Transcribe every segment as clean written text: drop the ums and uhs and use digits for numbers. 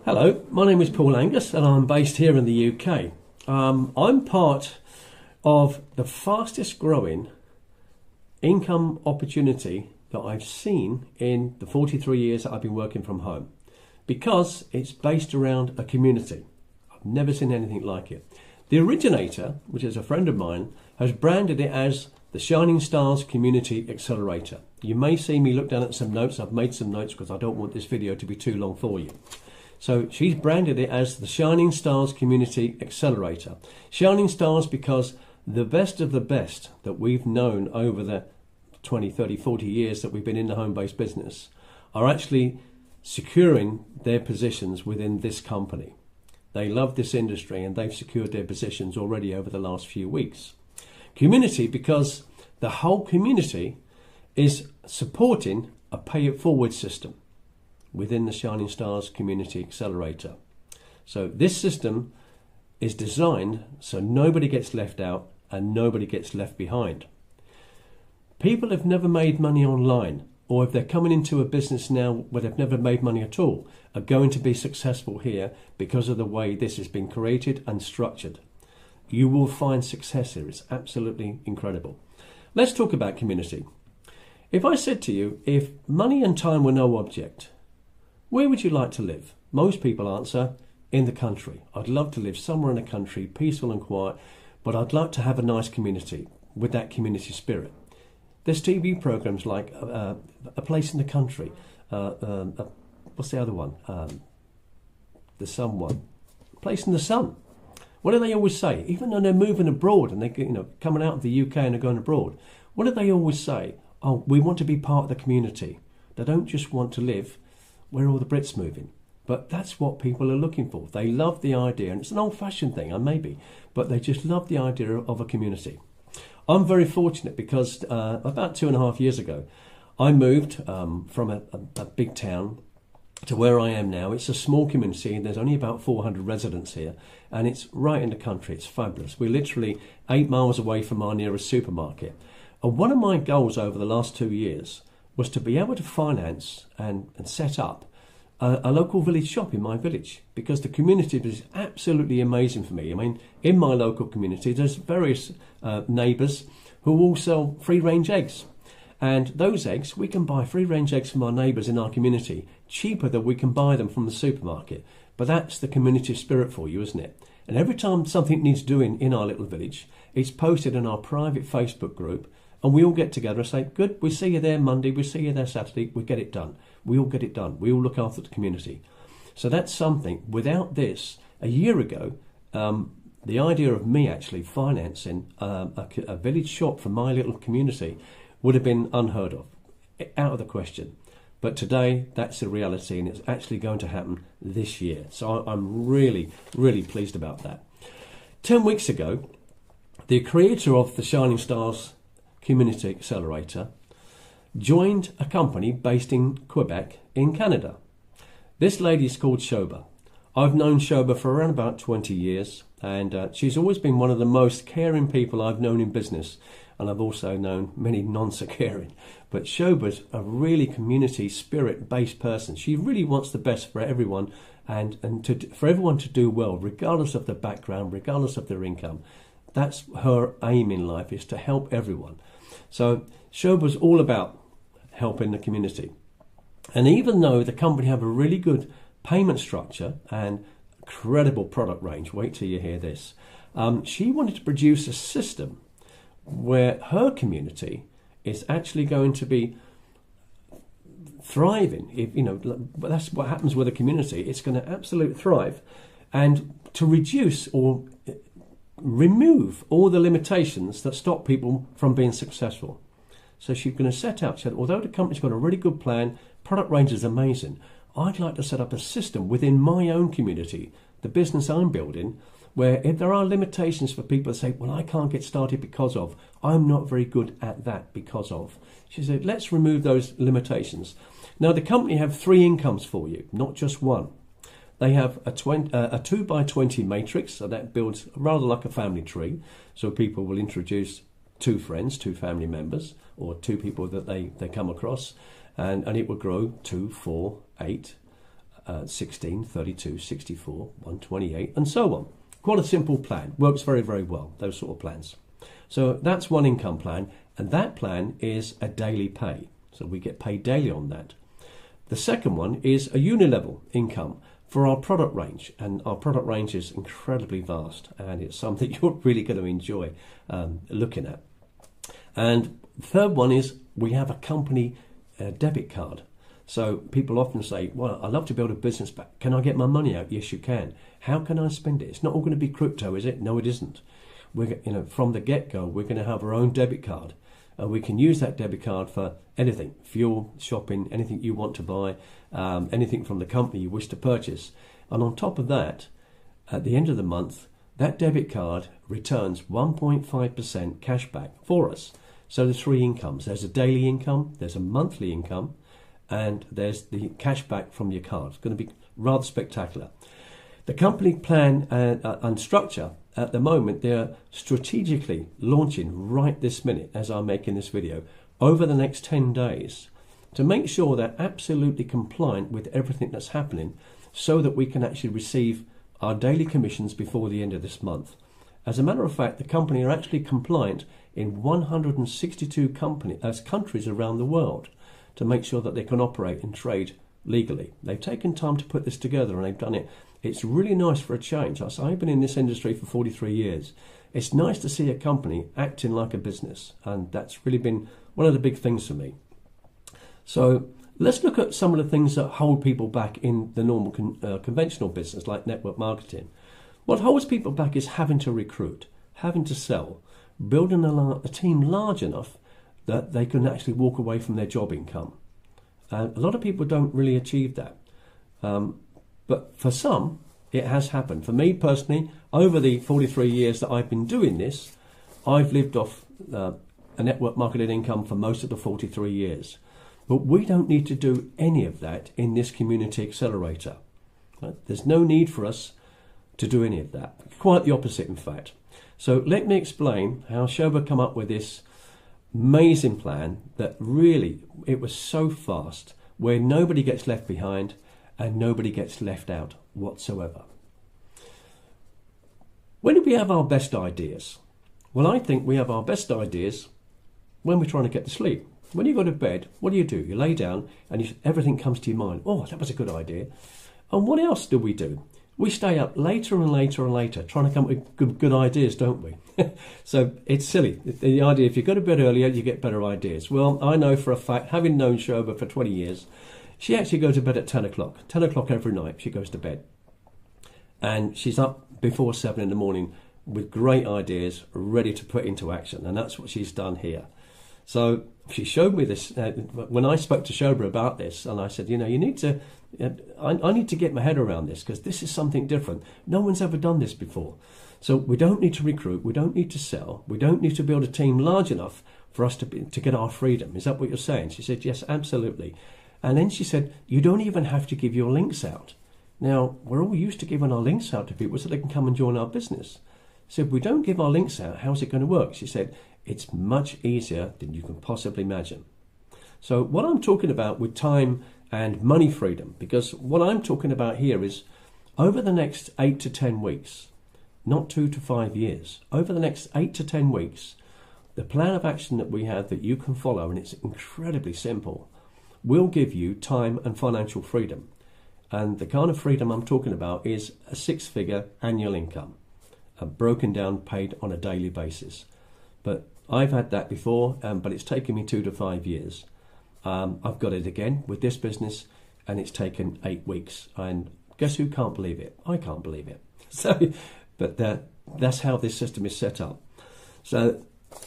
Hello, my name is Paul Angus and I'm based here in the UK. I'm part of the fastest growing income opportunity that I've seen in the 43 years that I've been working from home, because it's based around a community. I've never seen anything like it. The originator, which is a friend of mine, has branded it as the Shining Stars Community Accelerator. You may see me look down at some notes. I've made some notes because I don't want this video to be too long for you. So she's branded it as the Shining Stars Community Accelerator. Shining Stars because the best of the best that we've known over the 20, 30, 40 years that we've been in the home-based business are actually securing their positions within this company. They love this industry and they've secured their positions already over the last few weeks. Community because the whole community is supporting a pay-it-forward system within the Shining Stars Community Accelerator. So this system is designed so nobody gets left out and nobody gets left behind. People have never made money online, or if they're coming into a business now where they've never made money at all, are going to be successful here because of the way this has been created and structured. You will find success here. It's absolutely incredible. Let's talk about community. If I said to you, if money and time were no object, where would you like to live? Most people answer, in the country. I'd love to live somewhere in the country, peaceful and quiet, but I'd like to have a nice community with that community spirit. There's TV programs like A Place in the Country. What's the other one? The Sun one. Place in the Sun. What do they always say? Even though they're moving abroad and they're coming out of the UK and they're going abroad, what do they always say? Oh, we want to be part of the community. They don't just want to live where all the Brits moving. But that's what people are looking for. They love the idea, and it's an old-fashioned thing, maybe, but they just love the idea of a community. I'm very fortunate because about 2.5 years ago, I moved from a big town to where I am now. It's a small community, and there's only about 400 residents here, and it's right in the country. It's fabulous. We're literally 8 miles away from our nearest supermarket. And one of my goals over the last 2 years was to be able to finance and set up a local village shop in my village, because the community is absolutely amazing for me. I mean, in my local community, there's various neighbours who all sell free-range eggs. And those eggs, we can buy free-range eggs from our neighbours in our community, cheaper than we can buy them from the supermarket. But that's the community spirit for you, isn't it? And every time something needs doing in our little village, it's posted in our private Facebook group, and we all get together and say, good, we see you there Monday, we see you there Saturday, we get it done. We all get it done. We all look after the community. So that's something. Without this, a year ago, the idea of me actually financing a village shop for my little community would have been unheard of, out of the question. But today, that's a reality, and it's actually going to happen this year. So I'm really, really pleased about that. 10 weeks ago, the creator of the Shining Stars Community Accelerator joined a company based in Quebec in Canada. This lady is called Shoba. I've known Shoba for around about 20 years, and she's always been one of the most caring people I've known in business, and I've also known many non-so-caring. But Shoba's a really community spirit-based person. She really wants the best for everyone, and for everyone to do well, regardless of their background, regardless of their income. That's her aim in life, is to help everyone. So Shoba's all about helping the community. And even though the company have a really good payment structure and credible product range, wait till you hear this, she wanted to produce a system where her community is actually going to be thriving. That's what happens with a community. It's going to absolutely thrive, and to reduce or remove all the limitations that stop people from being successful. So she's going to set out, she said, although the company's got a really good plan, product range is amazing, I'd like to set up a system within my own community, the business I'm building, where if there are limitations for people to say, well, I can't get started because of, I'm not very good at that because of. She said, let's remove those limitations. Now, the company have 3 incomes for you, not just one. They have a 2x20 matrix, so that builds rather like a family tree. So people will introduce 2 friends, 2 family members, or 2 people that they come across, and it will grow 2, 4, 8, 16, 32, 64, 128, and so on. Quite a simple plan. Works very, very well, those sort of plans. So that's one income plan, and that plan is a daily pay. So we get paid daily on that. The second one is a unilevel income for our product range, and our product range is incredibly vast, and it's something you're really going to enjoy looking at. And the third one is we have a company debit card. So people often say, well, I'd love to build a business, but can I get my money out? Yes, you can. How can I spend it? It's not all going to be crypto, is it? No, it isn't. From the get-go, we're going to have our own debit card. We can use that debit card for anything, fuel, shopping, anything you want to buy, anything from the company you wish to purchase. And on top of that, at the end of the month, that debit card returns 1.5% cash back for us. So there's three incomes. There's a daily income, there's a monthly income, and there's the cash back from your card. It's going to be rather spectacular. The company plan and structure at the moment, they're strategically launching right this minute as I'm making this video over the next 10 days to make sure they're absolutely compliant with everything that's happening so that we can actually receive our daily commissions before the end of this month. As a matter of fact, the company are actually compliant in 162 countries around the world to make sure that they can operate and trade legally. They've taken time to put this together and they've done it. It's really nice for a change. I've been in this industry for 43 years. It's nice to see a company acting like a business, and that's really been one of the big things for me. So let's look at some of the things that hold people back in the normal conventional business like network marketing. What holds people back is having to recruit, having to sell, building a team large enough that they can actually walk away from their job income. And a lot of people don't really achieve that. But for some, it has happened. For me personally, over the 43 years that I've been doing this, I've lived off a network marketing income for most of the 43 years. But we don't need to do any of that in this community accelerator. Right? There's no need for us to do any of that. Quite the opposite, in fact. So let me explain how Shobha come up with this amazing plan that really, it was so fast, where nobody gets left behind and nobody gets left out whatsoever. When do we have our best ideas? Well, I think we have our best ideas when we're trying to get to sleep. When you go to bed, what do? You lay down and everything comes to your mind. Oh, that was a good idea. And what else do we do? We stay up later and later and later trying to come up with good ideas, don't we? So it's silly. The idea, if you go to bed earlier, you get better ideas. Well, I know for a fact, having known Shobha for 20 years, she actually goes to bed at 10 o'clock. 10 o'clock every night she goes to bed. And she's up before 7 in the morning with great ideas ready to put into action. And that's what she's done here. So she showed me this when I spoke to Shobha about this, and I said, you need to, I need to get my head around this because this is something different. No one's ever done this before. So we don't need to recruit, we don't need to sell, we don't need to build a team large enough for us to get our freedom. Is that what you're saying? She said, yes, absolutely. And then she said, you don't even have to give your links out. Now, we're all used to giving our links out to people so they can come and join our business. So if we don't give our links out, how's it going to work? She said, it's much easier than you can possibly imagine. So what I'm talking about with time and money freedom, because what I'm talking about here is over the next 8 to 10 weeks, not 2 to 5 years, over the next 8 to 10 weeks, the plan of action that we have that you can follow, and it's incredibly simple, will give you time and financial freedom. And the kind of freedom I'm talking about is a 6-figure annual income, broken down, paid on a daily basis. But I've had that before, but it's taken me 2 to 5 years. I've got it again with this business, and it's taken 8 weeks. And guess who can't believe it? I can't believe it. So, but that's how this system is set up. So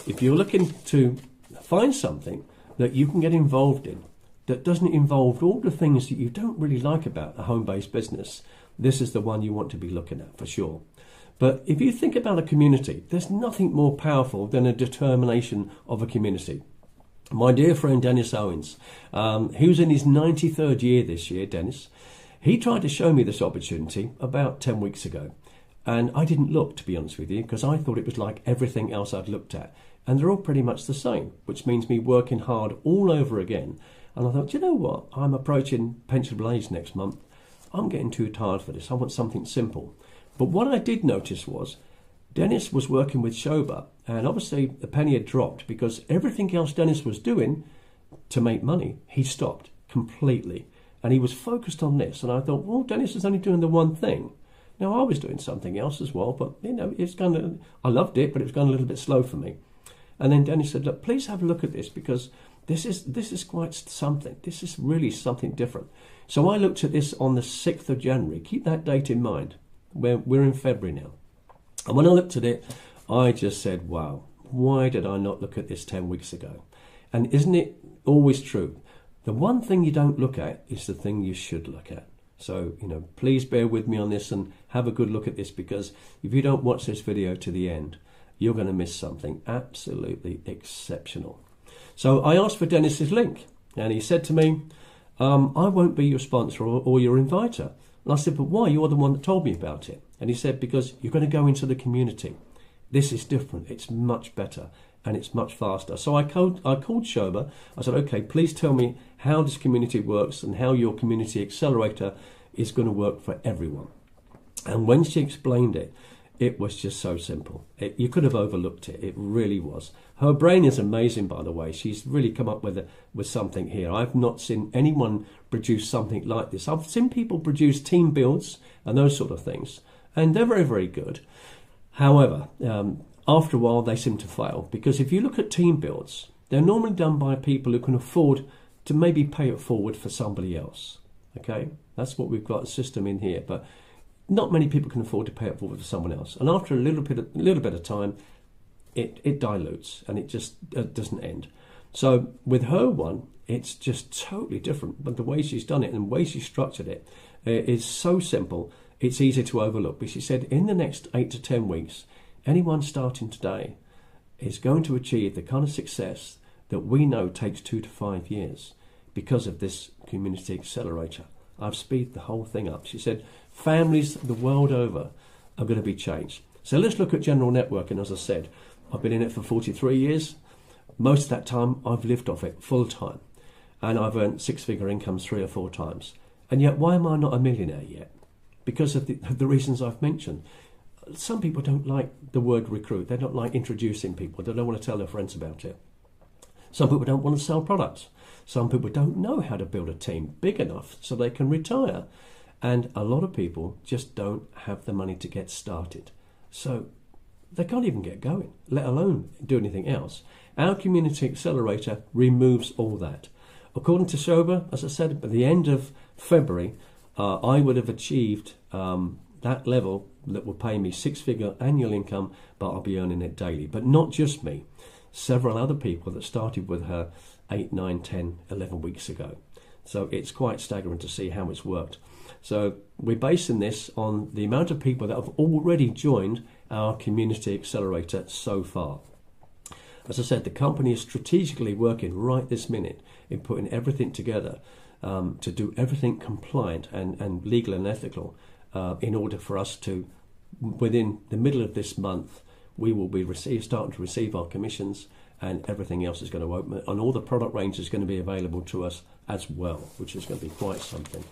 if you're looking to find something that you can get involved in that doesn't involve all the things that you don't really like about a home-based business, this is the one you want to be looking at for sure. But if you think about a community, there's nothing more powerful than a determination of a community. My dear friend Dennis Owens, who's in his 93rd year this year, Dennis, he tried to show me this opportunity about 10 weeks ago. And I didn't look, to be honest with you, because I thought it was like everything else I'd looked at. And they're all pretty much the same, which means me working hard all over again. And I thought, you know what? I'm approaching pensionable age next month. I'm getting too tired for this. I want something simple. But what I did notice was Dennis was working with Shoba, and obviously the penny had dropped because everything else Dennis was doing to make money, he stopped completely. And he was focused on this. And I thought, well, Dennis is only doing the one thing. Now, I was doing something else as well, but, it's I loved it, but it was going a little bit slow for me. And then Dennis said, look, please have a look at this because this is quite something. This is really something different. So I looked at this on the 6th of January. Keep that date in mind. We're in February now. And when I looked at it, I just said, wow, why did I not look at this 10 weeks ago? And isn't it always true? The one thing you don't look at is the thing you should look at. So, please bear with me on this and have a good look at this, because if you don't watch this video to the end, you're going to miss something absolutely exceptional. So I asked for Dennis's link, and he said to me, I won't be your sponsor or your inviter. And I said, but why? You're the one that told me about it. And he said, because you're going to go into the community. This is different. It's much better and it's much faster. So I called Shoba. I said, okay, please tell me how this community works and how your community accelerator is going to work for everyone. And when she explained it, it was just so simple. You could have overlooked it. It really was. Her brain is amazing, by the way. She's really come up with something here. I've not seen anyone produce something like this. I've seen people produce team builds and those sort of things, and they're very, very good. However, after a while, they seem to fail, because if you look at team builds, they're normally done by people who can afford to maybe pay it forward for somebody else. Okay, that's what we've got a system in here, but not many people can afford to pay it forward for someone else. And after a little bit of time, it dilutes and it just doesn't end. So with her one, it's just totally different. But the way she's done it and the way she structured it is so simple, it's easy to overlook. But she said in the next 8 to 10 weeks, anyone starting today is going to achieve the kind of success that we know takes 2 to 5 years because of this community accelerator. I've speeded the whole thing up. She said families the world over are going to be changed. So let's look at general networking. As I said, I've been in it for 43 years. Most of that time I've lived off it full time, and I've earned 6-figure incomes 3 or 4 times. And yet, why am I not a millionaire yet? Because of the reasons I've mentioned. Some people don't like the word recruit. They don't like introducing people. They don't want to tell their friends about it. Some people don't want to sell products. Some people don't know how to build a team big enough so they can retire. And a lot of people just don't have the money to get started. So they can't even get going, let alone do anything else. Our community accelerator removes all that. According to Shoba, as I said, by the end of February, I would have achieved that level that will pay me 6-figure annual income, but I'll be earning it daily. But not just me. Several other people that started with her 8, 9, 10, 11 weeks ago. So it's quite staggering to see how it's worked. So we're basing this on the amount of people that have already joined our community accelerator so far. As I said, the company is strategically working right this minute in putting everything together to do everything compliant and legal and ethical in order for us to, within the middle of this month, we will be starting to receive our commissions, and everything else is going to open, and all the product range is going to be available to us as well, which is going to be quite something.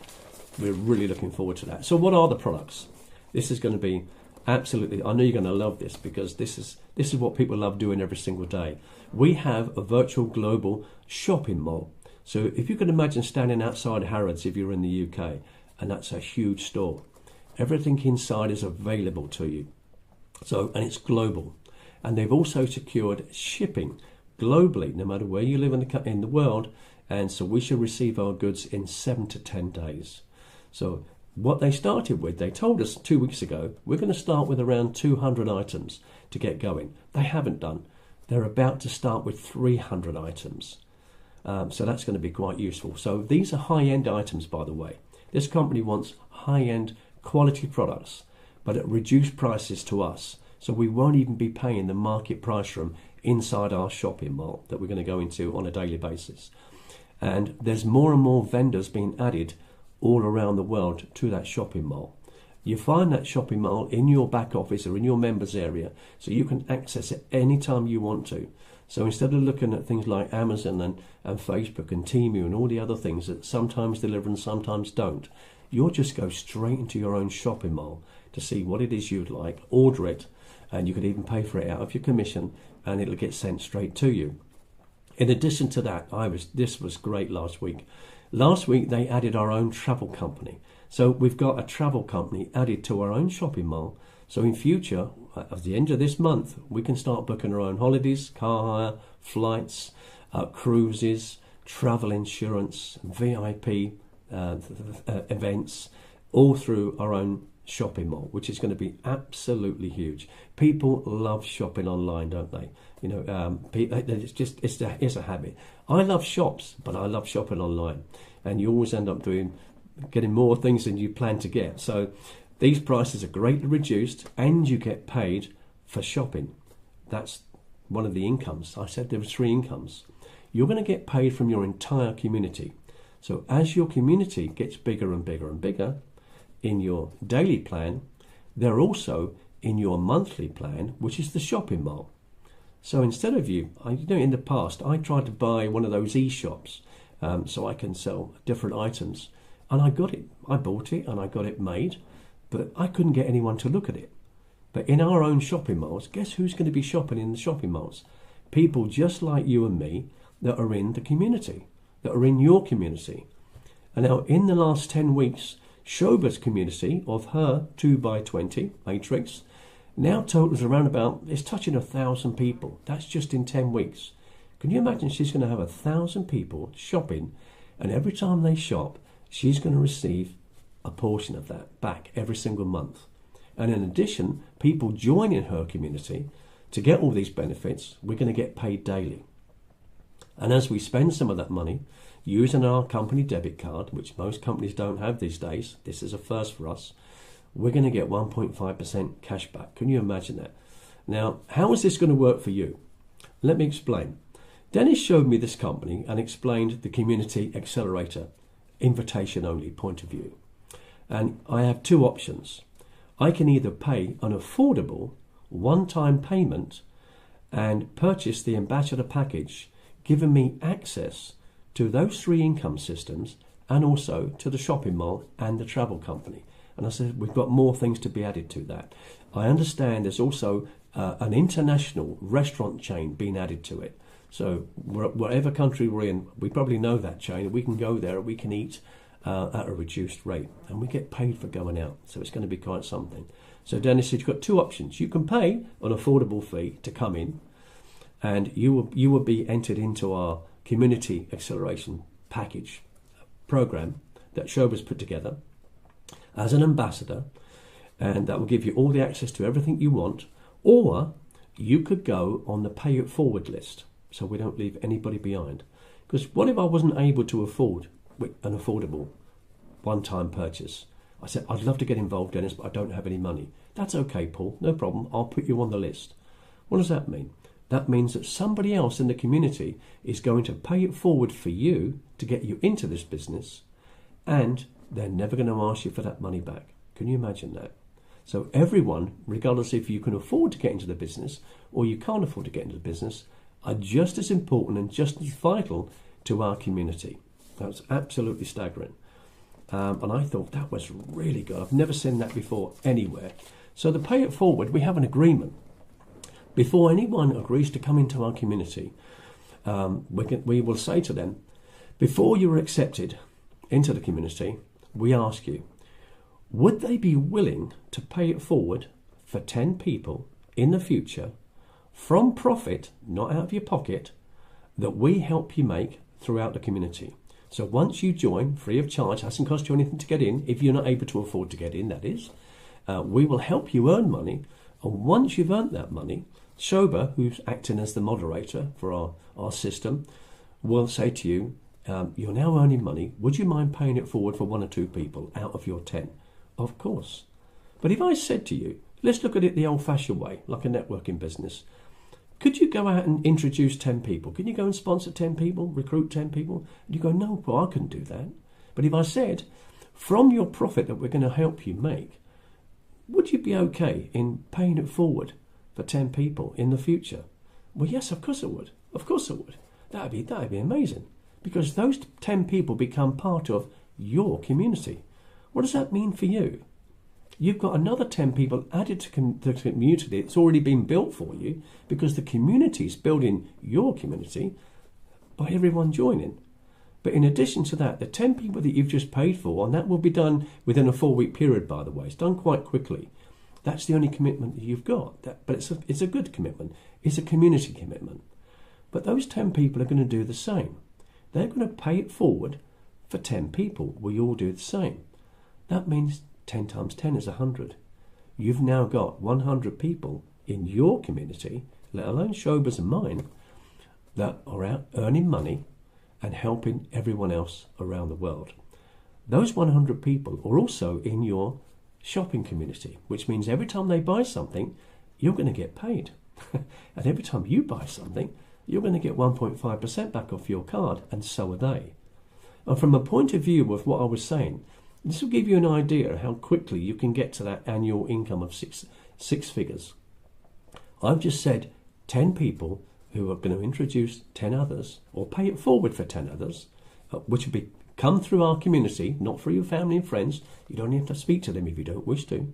We're really looking forward to that. So what are the products? This is going to be absolutely, I know you're going to love this, because this is what people love doing every single day. We have a virtual global shopping mall. So if you can imagine standing outside Harrods if you're in the UK, and that's a huge store. Everything inside is available to you. So, and it's global. And they've also secured shipping globally, no matter where you live in the world. And so we should receive our goods in 7 to 10 days. So what they started with, they told us 2 weeks ago, we're going to start with around 200 items to get going. They haven't done. They're about to start with 300 items. So that's going to be quite useful. So these are high-end items, by the way. This company wants high-end quality products, but at reduced prices to us. So we won't even be paying the market price from inside our shopping mall that we're going to go into on a daily basis. And there's more and more vendors being added all around the world to that shopping mall. You find that shopping mall in your back office or in your members area, so you can access it anytime you want to. So instead of looking at things like Amazon and Facebook and Temu and all the other things that sometimes deliver and sometimes don't, You'll just go straight into your own shopping mall to see what it is you'd like, order it, and you could even pay for it out of your commission, and it'll get sent straight to you. In addition to that, this was great last week. Last week they added our own travel company. So we've got a travel company added to our own shopping mall. So in future, at the end of this month, we can start booking our own holidays, car hire, flights, cruises, travel insurance, VIP events, all through our own shopping mall, which is going to be absolutely huge. People love shopping online, don't they? You know, it's a habit. I love shops, but I love shopping online, and you always end up getting more things than you plan to get. So these prices are greatly reduced, and you get paid for shopping. That's one of the incomes. I said there were 3 incomes. You're going to get paid from your entire community. So as your community gets bigger and bigger and bigger, in your daily plan, they're also in your monthly plan, which is the shopping mall. So instead of in the past, I tried to buy one of those e-shops so I can sell different items. And I got it. I bought it and I got it made, but I couldn't get anyone to look at it. But in our own shopping malls, guess who's going to be shopping in the shopping malls? People just like you and me that are in the community, that are in your community. And now in the last 10 weeks, Shoba's community of her 2x20 matrix now totals around it's touching 1,000 people. That's just in 10 weeks. Can you imagine she's going to have 1,000 people shopping, and every time they shop, she's going to receive a portion of that back every single month. And in addition, people joining her community to get all these benefits, we're going to get paid daily. And as we spend some of that money, using our company debit card, which most companies don't have these days, this is a first for us, we're going to get 1.5% cash back. Can you imagine that? Now, how is this going to work for you? Let me explain. Dennis showed me this company and explained the Community Accelerator, invitation only point of view. And I have 2 options. I can either pay an affordable one-time payment and purchase the ambassador package, giving me access to those 3 income systems and also to the shopping mall and the travel company. And I said, we've got more things to be added to that. I understand there's also an international restaurant chain being added to it. So whatever country we're in, we probably know that chain. We can go there, we can eat at a reduced rate, and we get paid for going out. So it's going to be quite something. So Dennis said, you've got 2 options. You can pay an affordable fee to come in, and you will be entered into our Community Acceleration package program that Shoba's put together as an ambassador, and that will give you all the access to everything you want. Or you could go on the pay it forward list, so we don't leave anybody behind. Because what if I wasn't able to afford an affordable one-time purchase? I said, I'd love to get involved, Dennis, but I don't have any money. That's okay, Paul, no problem, I'll put you on the list. What does that mean? That means that somebody else in the community is going to pay it forward for you to get you into this business, and they're never going to ask you for that money back. Can you imagine that? So everyone, regardless if you can afford to get into the business or you can't afford to get into the business, are just as important and just as vital to our community. That's absolutely staggering. And I thought that was really good. I've never seen that before anywhere. So the pay it forward, we have an agreement. Before anyone agrees to come into our community, we will say to them, before you are accepted into the community, we ask you, would they be willing to pay it forward for 10 people in the future from profit, not out of your pocket, that we help you make throughout the community? So once you join, free of charge, hasn't cost you anything to get in, if you're not able to afford to get in, that is, we will help you earn money. And once you've earned that money, Shoba, who's acting as the moderator for our system, will say to you, you're now earning money. Would you mind paying it forward for 1 or 2 people out of your 10? Of course. But if I said to you, let's look at it the old-fashioned way, like a networking business. Could you go out and introduce 10 people? Can you go and sponsor 10 people, recruit 10 people? And you go, no, well, I couldn't do that. But if I said, from your profit that we're going to help you make, would you be okay in paying it forward for 10 people in the future? Well, yes, of course I would. Of course I would. That'd be amazing. Because those 10 people become part of your community. What does that mean for you? You've got another 10 people added to the community. It's already been built for you because the community is building your community by everyone joining. But in addition to that, the 10 people that you've just paid for, and that will be done within a 4-week period, by the way. It's done quite quickly. That's the only commitment that you've got. But it's a good commitment. It's a community commitment. But those 10 people are going to do the same. They're going to pay it forward for 10 people. We all do the same. That means 10 times 10 is 100. You've now got 100 people in your community, let alone Shoba's and mine, that are out earning money and helping everyone else around the world. Those 100 people are also in your shopping community, which means every time they buy something, you're going to get paid. And every time you buy something, you're going to get 1.5% back off your card, and so are they. And from the point of view of what I was saying, this will give you an idea of how quickly you can get to that annual income of six figures. I've just said 10 people who are going to introduce 10 others, or pay it forward for 10 others, which will be come through our community, not through your family and friends. You don't have to speak to them if you don't wish to.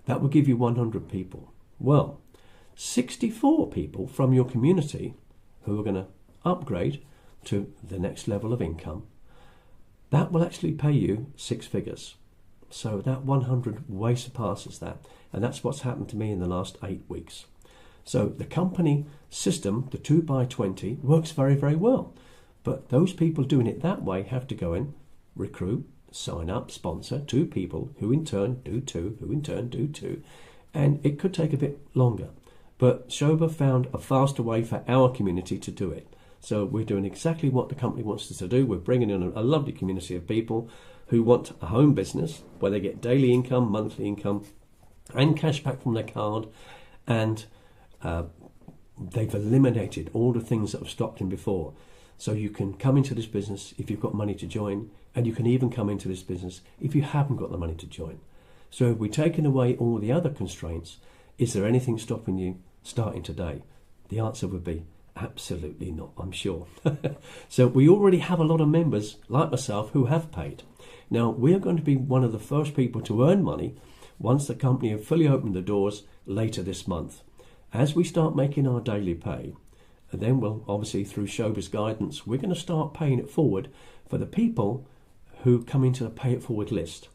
That will give you 100 people. Well, 64 people from your community who are going to upgrade to the next level of income, that will actually pay you 6 figures. So that 100 way surpasses that. And that's what's happened to me in the last 8 weeks. So the company system, the 2x20, works very, very well. But those people doing it that way have to go in, recruit, sign up, sponsor 2 people who in turn do 2, who in turn do 2. And it could take a bit longer. But Shoba found a faster way for our community to do it. So we're doing exactly what the company wants us to do. We're bringing in a lovely community of people who want a home business where they get daily income, monthly income, and cash back from their card. And they've eliminated all the things that have stopped them before. So you can come into this business if you've got money to join, and you can even come into this business if you haven't got the money to join. So if we've taken away all the other constraints, is there anything stopping you starting today? The answer would be absolutely not, I'm sure. So we already have a lot of members like myself who have paid. Now we are going to be one of the first people to earn money once the company have fully opened the doors later this month. As we start making our daily pay, and then we'll obviously through Shoba's guidance, we're going to start paying it forward for the people who come into the pay it forward list.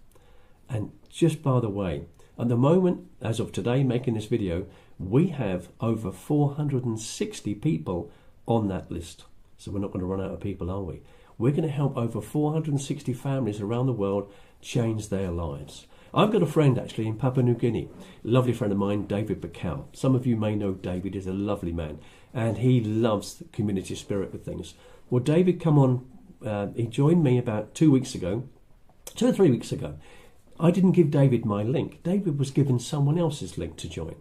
And just by the way, at the moment, as of today, making this video, we have over 460 people on that list. So we're not going to run out of people, are we? We're going to help over 460 families around the world change their lives. I've got a friend actually in Papua New Guinea, a lovely friend of mine, David Bacall. Some of you may know David. He's a lovely man, and he loves the community spirit with things. Well, David come on, he joined me about 2 weeks ago, 2 or 3 weeks ago. I didn't give David my link. David was given someone else's link to join.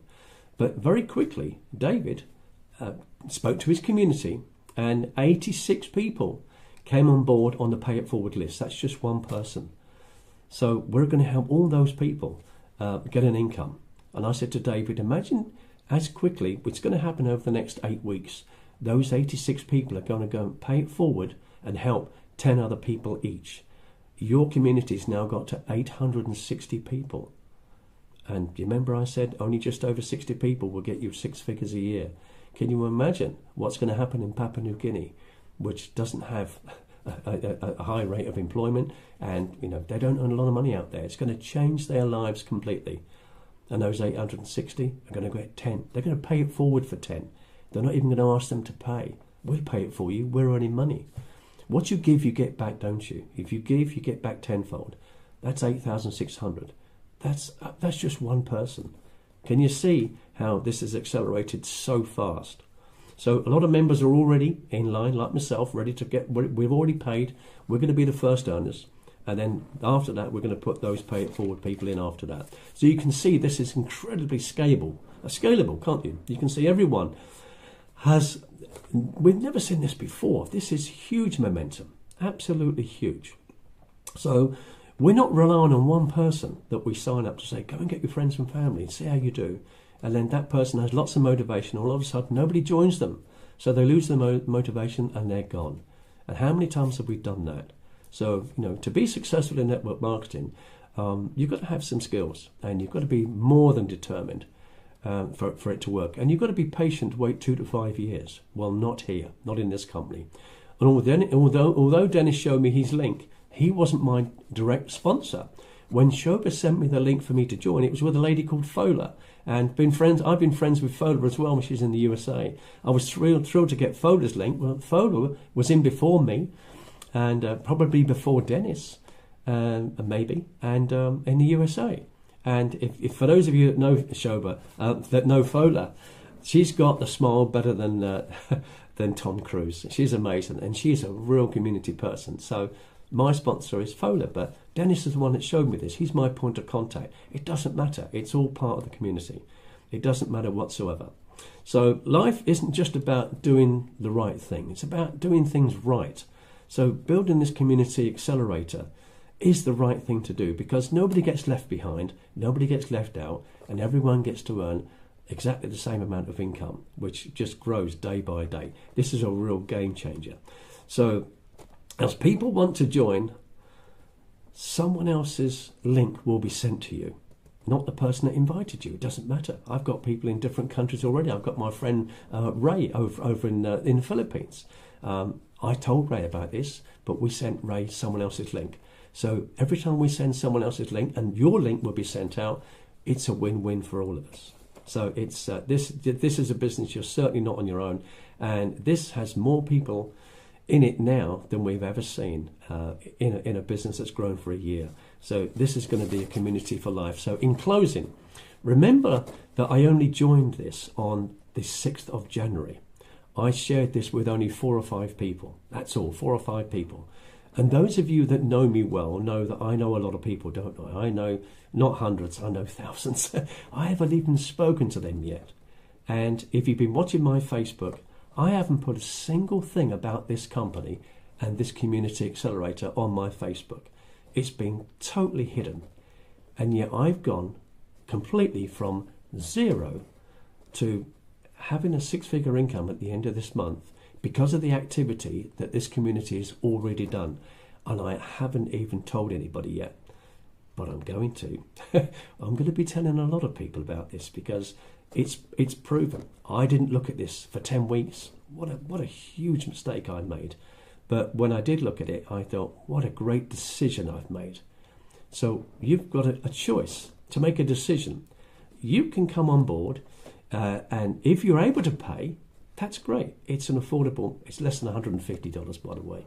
But very quickly, David spoke to his community, and 86 people came on board on the Pay It Forward list. That's just one person. So we're going to help all those people get an income. And I said to David, imagine as quickly, it's going to happen over the next 8 weeks, those 86 people are going to go and pay it forward and help 10 other people each. Your community's now got to 860 people. And do you remember I said only just over 60 people will get you 6 figures a year? Can you imagine what's going to happen in Papua New Guinea, which doesn't have a high rate of employment, and they don't earn a lot of money out there? It's going to change their lives completely. And those 860 are going to get 10. They're going to pay it forward for 10. They're not even going to ask them to pay. We'll pay it for you. We're earning money. What you give, you get back, don't you? If you give, you get back tenfold. That's 8,600. That's just one person. Can you see how this has accelerated so fast? So a lot of members are already in line, like myself, ready to get. We've already paid. We're going to be the first earners, and then after that, we're going to put those pay it forward people in after that. So you can see this is incredibly scalable, can't you? You can see everyone has. We've never seen this before. This is huge momentum, absolutely huge. So we're not relying on one person that we sign up to say, go and get your friends and family and see how you do. And then that person has lots of motivation. All of a sudden, nobody joins them. So they lose their motivation and they're gone. And how many times have we done that? So, to be successful in network marketing, you've got to have some skills, and you've got to be more than determined for it to work. And you've got to be patient, wait 2 to 5 years. Well, not here, not in this company. And although Dennis showed me his link, he wasn't my direct sponsor. When Shoba sent me the link for me to join, it was with a lady called Fola. And I've been friends with Fola as well when she's in the USA. I was thrilled to get Fola's link. Well, Fola was in before me, and probably before Dennis, maybe, and in the USA. And if for those of you that know Shoba, that know Fola, she's got the smile better than Tom Cruise. She's amazing, and she's a real community person. So my sponsor is Fola, but Dennis is the one that showed me this. He's my point of contact. It doesn't matter. It's all part of the community. It doesn't matter whatsoever. So life isn't just about doing the right thing. It's about doing things right. So building this community accelerator is the right thing to do, because nobody gets left behind, nobody gets left out, and everyone gets to earn exactly the same amount of income, which just grows day by day. This is a real game changer. So as people want to join, someone else's link will be sent to you, not the person that invited you. It doesn't matter. I've got people in different countries already. I've got my friend Ray over in the Philippines. I told Ray about this, but we sent Ray someone else's link. So every time we send someone else's link, and your link will be sent out, it's a win-win for all of us. So it's this is a business you're certainly not on your own, and this has more people in it now than we've ever seen in a business that's grown for a year. So this is going to be a community for life. So in closing, remember that I only joined this on the 6th of January. I shared this with only 4 or 5 people. That's all, 4 or 5 people. And those of you that know me well know that I know a lot of people, don't I? I know not hundreds, I know thousands. I haven't even spoken to them yet. And if you've been watching my Facebook, I haven't put a single thing about this company and this community accelerator on my Facebook. It's been totally hidden. And yet I've gone completely from 0 to having a 6-figure income at the end of this month because of the activity that this community has already done. And I haven't even told anybody yet, but I'm going to. I'm going to be telling a lot of people about this because it's proven. I didn't look at this for 10 weeks. What a huge mistake I made. But when I did look at it, I thought, what a great decision I've made. So you've got a choice to make a decision. You can come on board, and if you're able to pay, that's great. It's less than $150, by the way.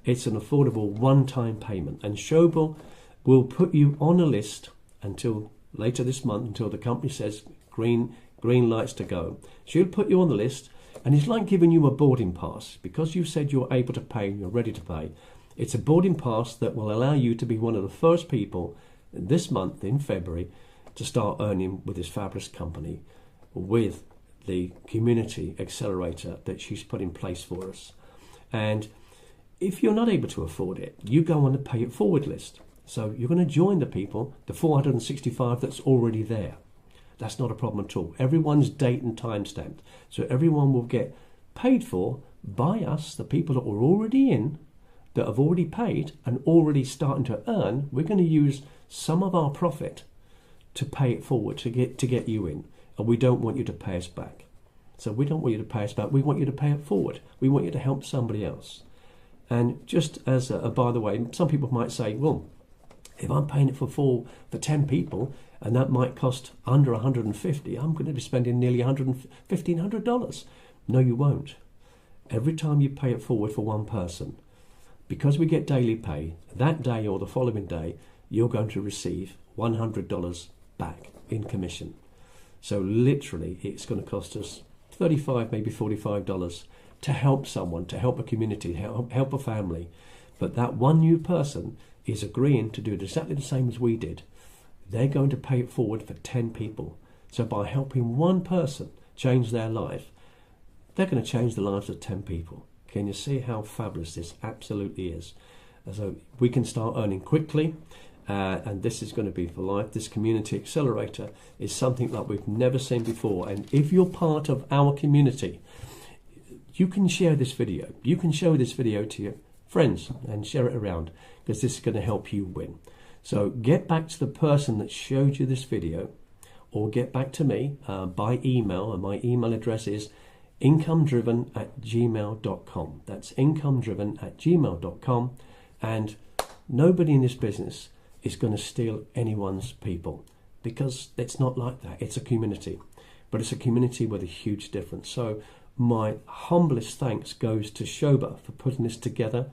It's an affordable one-time payment. And Shobel will put you on a list until later this month, until the company says green lights to go. She'll put you on the list, and it's like giving you a boarding pass. Because you said you're able to pay and you're ready to pay, it's a boarding pass that will allow you to be one of the first people this month, in February, to start earning with this fabulous company, with the community accelerator that she's put in place for us. And if you're not able to afford it, you go on the pay it forward list. So you're going to join the people, the 465 that's already there. That's not a problem at all. Everyone's date and time stamped. So everyone will get paid for by us, the people that were already in, that have already paid and already starting to earn. We're going to use some of our profit to pay it forward, to get you in. And we don't want you to pay us back. So we don't want you to pay us back. We want you to pay it forward. We want you to help somebody else. And just as by the way, some people might say, well, if I'm paying it for 10 people, and that might cost under $150, I'm going to be spending nearly $1,500. No, you won't. Every time you pay it forward for one person, because we get daily pay, that day or the following day, you're going to receive $100 back in commission. So literally, it's going to cost us $35, maybe $45 to help someone, to help a community, help a family. But that one new person is agreeing to do it exactly the same as we did. They're going to pay it forward for 10 people. So by helping one person change their life, they're going to change the lives of 10 people. Can you see how fabulous this absolutely is? So we can start earning quickly. And this is going to be for life. This community accelerator is something like we've never seen before. And if you're part of our community, you can share this video. You can show this video to your friends and share it around, because this is going to help you win. So get back to the person that showed you this video, or get back to me by email, and my email address is incomedriven@gmail.com. That's incomedriven@gmail.com, and nobody in this business is going to steal anyone's people, because it's not like that. It's a community, but it's a community with a huge difference. So my humblest thanks goes to Shoba for putting this together,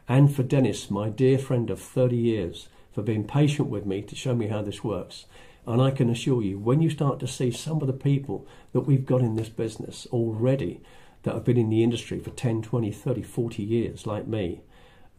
and for Dennis, my dear friend of 30 years, for being patient with me to show me how this works. And I can assure you, when you start to see some of the people that we've got in this business already that have been in the industry for 10, 20, 30, 40 years, like me,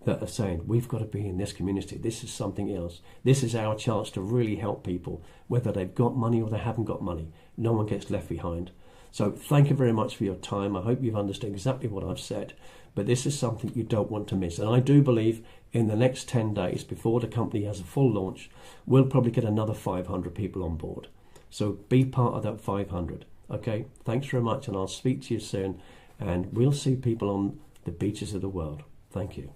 that are saying, we've got to be in this community, this is something else, this is our chance to really help people, whether they've got money or they haven't got money. No one gets left behind. So thank you very much for your time. I hope you've understood exactly what I've said, but this is something you don't want to miss. And I do believe in the next 10 days, before the company has a full launch, we'll probably get another 500 people on board. So be part of that 500. Okay, thanks very much, and I'll speak to you soon, and we'll see people on the beaches of the world. Thank you.